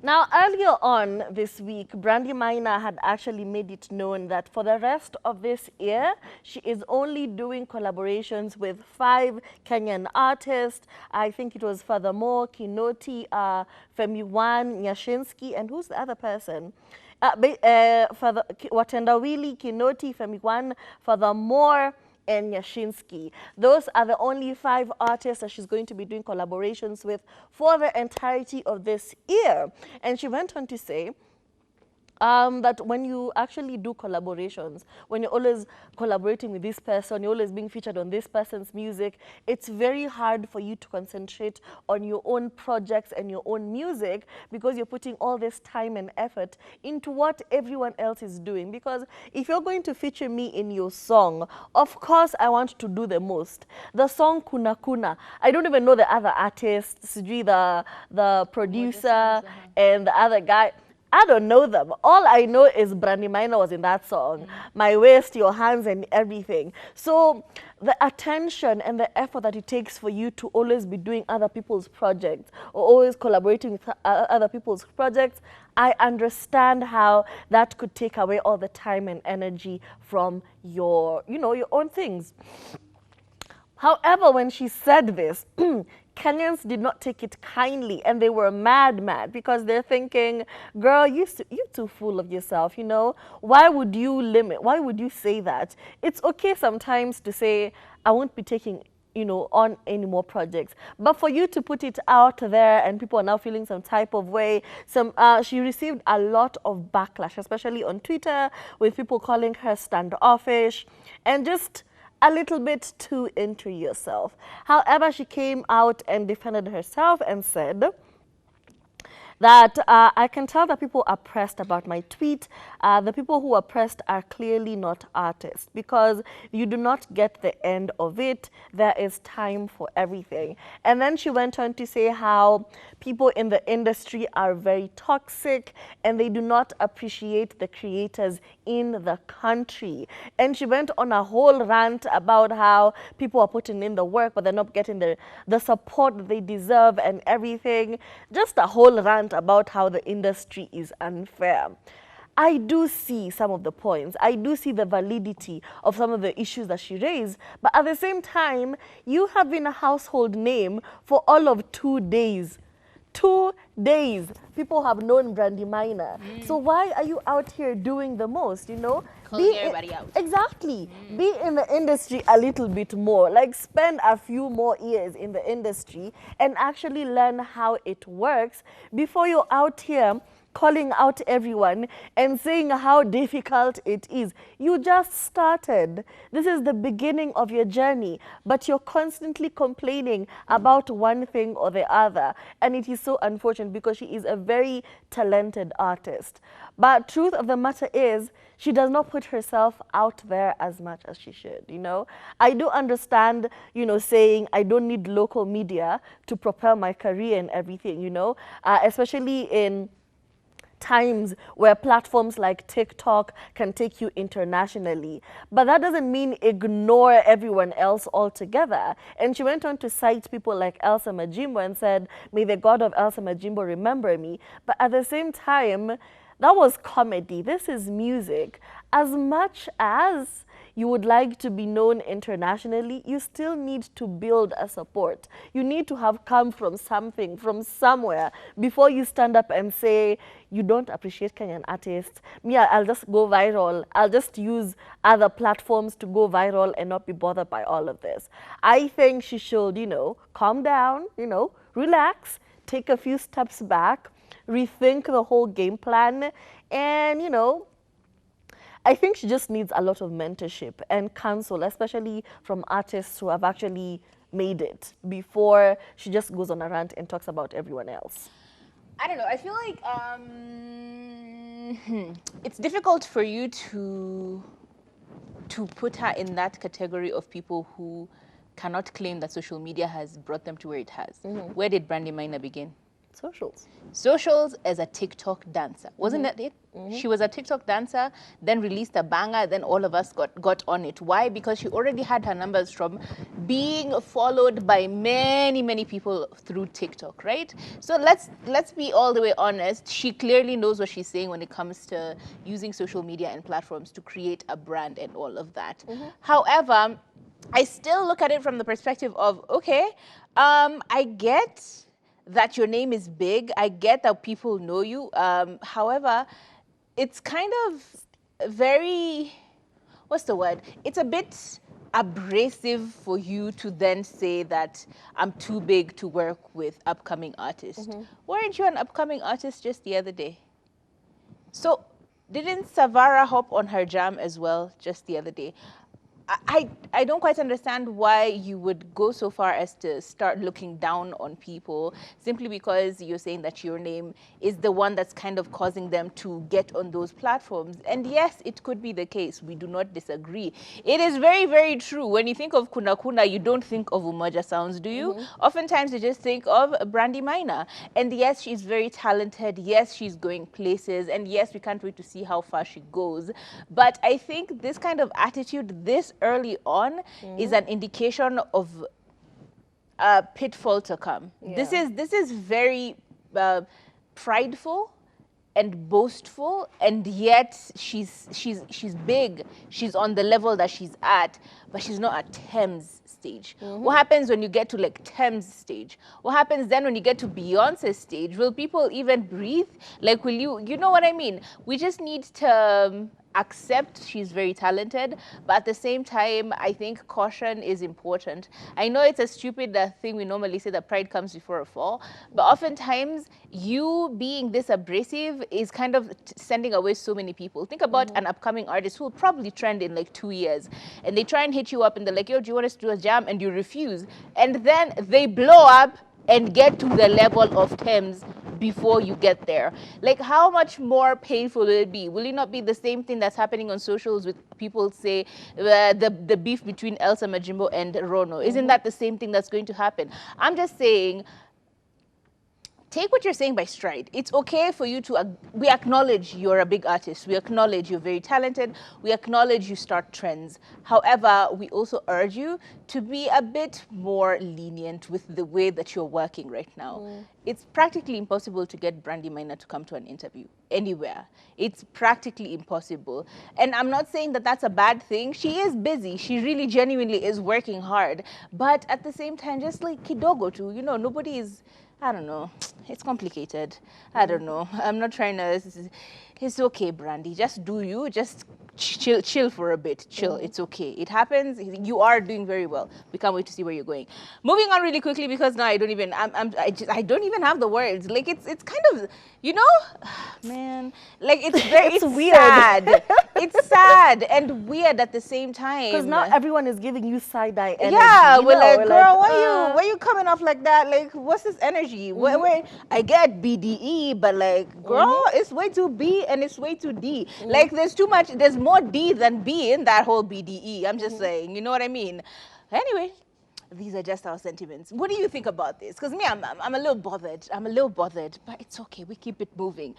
Now, earlier on this week, Brandy Maina had actually made it known that for the rest of this year, she is only doing collaborations with 5 Kenyan artists. I think it was Furthermore, Kinoti, Femi1, Nyashinsky, and who's the other person? Watendawili, Kinoti, Femi1, Furthermore, and Nyashinsky. Those are the only 5 artists that she's going to be doing collaborations with for the entirety of this year. And she went on to say that when you actually do collaborations, when you're always collaborating with this person, you're always being featured on this person's music, it's very hard for you to concentrate on your own projects and your own music because you're putting all this time and effort into what everyone else is doing. Because if you're going to feature me in your song, of course I want to do the most. The song Kuna Kuna, I don't even know the other artists, the producer and the other guy. I don't know them. All I know is Brandy Maina was in that song. My waist, your hands, and everything. So the attention and the effort that it takes for you to always be doing other people's projects or always collaborating with other people's projects, I understand how that could take away all the time and energy from your, your own things. However, when she said this, Kenyans did not take it kindly, and they were mad because they're thinking, girl, you're too full of yourself, Why would you say that? It's okay sometimes to say, I won't be taking on any more projects. But for you to put it out there and people are now feeling some type of way, she received a lot of backlash, especially on Twitter, with people calling her standoffish and just a little bit too into yourself. However, she came out and defended herself and said that I can tell that people are pressed about my tweet. The people who are pressed are clearly not artists because you do not get the end of it. There is time for everything. And then she went on to say how people in the industry are very toxic and they do not appreciate the creators in the country. And she went on a whole rant about how people are putting in the work but they're not getting the support that they deserve and everything. Just a whole rant about how the industry is unfair. I do see some of the points. I do see the validity of some of the issues that she raised. But at the same time, you have been a household name for all of 2 days. 2 days. People have known Brandy Maina. So why are you out here doing the most, Calling everybody out. Exactly. Be in the industry a little bit more. Like spend a few more years in the industry and actually learn how it works before you're out here calling out everyone and saying how difficult it is. You just started. This is the beginning of your journey, but you're constantly complaining about one thing or the other. And it is so unfortunate because she is a very talented artist. But truth of the matter is, she does not put herself out there as much as she should, I do understand, saying I don't need local media to propel my career and everything, especially in times where platforms like TikTok can take you internationally. But that doesn't mean ignore everyone else altogether. And she went on to cite people like Elsa Majimbo and said, may the God of Elsa Majimbo remember me. But at the same time, that was comedy. This is music. As much as you would like to be known internationally, you still need to build a support. You need to have come from something, from somewhere, before you stand up and say, you don't appreciate Kenyan artists. Me, I'll just go viral. I'll just use other platforms to go viral and not be bothered by all of this. I think she should, calm down, relax, take a few steps back, rethink the whole game plan, and, I think she just needs a lot of mentorship and counsel, especially from artists who have actually made it, before she just goes on a rant and talks about everyone else. I don't know. I feel like it's difficult for you to put her in that category of people who cannot claim that social media has brought them to where it has. Where did Brandy Maina begin? Socials. Socials as a TikTok dancer. Wasn't that it? She was a TikTok dancer, then released a banger, then all of us got on it. Why? Because she already had her numbers from being followed by many, many people through TikTok, right? So let's be all the way honest. She clearly knows what she's saying when it comes to using social media and platforms to create a brand and all of that. However, I still look at it from the perspective of, okay, I get that your name is big. I get that people know you. However, it's kind of very, what's the word? It's a bit abrasive for you to then say that I'm too big to work with upcoming artists. Weren't you an upcoming artist just the other day? So didn't Savara hop on her jam as well just the other day? I don't quite understand why you would go so far as to start looking down on people simply because you're saying that your name is the one that's kind of causing them to get on those platforms. And yes, it could be the case. We do not disagree. It is very, very true. When you think of Kuna Kuna, you don't think of Umoja Sounds, do you? Oftentimes you just think of Brandy Maina. And yes, she's very talented. Yes, she's going places. And yes, we can't wait to see how far she goes. But I think this kind of attitude this early on is an indication of a pitfall to come. Yeah. This is very prideful and boastful, and yet she's big. She's on the level that she's at, but she's not at Thames stage. What happens when you get to like Thames stage? What happens then when you get to Beyonce's stage? Will people even breathe? Like, will you know what I mean? We just need to accept she's very talented, but at the same time, I think caution is important. I know it's a stupid thing we normally say that pride comes before a fall, but oftentimes you being this abrasive is kind of sending away so many people. Think about an upcoming artist who will probably trend in like 2 years, and they try and hit you up and they're like, yo, do you want us to do a jam? And you refuse, and then they blow up and get to the level of Thames before you get there. Like, how much more painful will it be? Will it not be the same thing that's happening on socials with people say the beef between Elsa Majimbo and Rono? Isn't that the same thing that's going to happen? I'm just saying, take what you're saying by stride. It's okay for you to, we acknowledge you're a big artist. We acknowledge you're very talented. We acknowledge you start trends. However, we also urge you to be a bit more lenient with the way that you're working right now. It's practically impossible to get Brandy Maina to come to an interview anywhere. It's practically impossible. And I'm not saying that that's a bad thing. She is busy. She really genuinely is working hard. But at the same time, just like Kidogo too, you know, nobody is, I don't know. It's complicated. I don't know. I'm not trying to. It's okay, Brandy. Just do you. Just chill for a bit. Chill. It's okay. It happens. You are doing very well. We can't wait to see where you're going. Moving on really quickly because now I don't even. I don't even have the words. Like it's kind of, you know, man. Like it's very. it's weird. Sad. It's sad and weird at the same time. Because now everyone is giving you side-eye energy. Yeah, you we're know, like, we're girl, like, why you coming off like that? Like, what's this energy? Where I get BDE, but like, girl, it's way too B and it's way too D. Like, there's too much. There's more D than B in that whole BDE. I'm just saying, you know what I mean? Anyway, these are just our sentiments. What do you think about this? Because me, I'm a little bothered. I'm a little bothered, but it's okay. We keep it moving.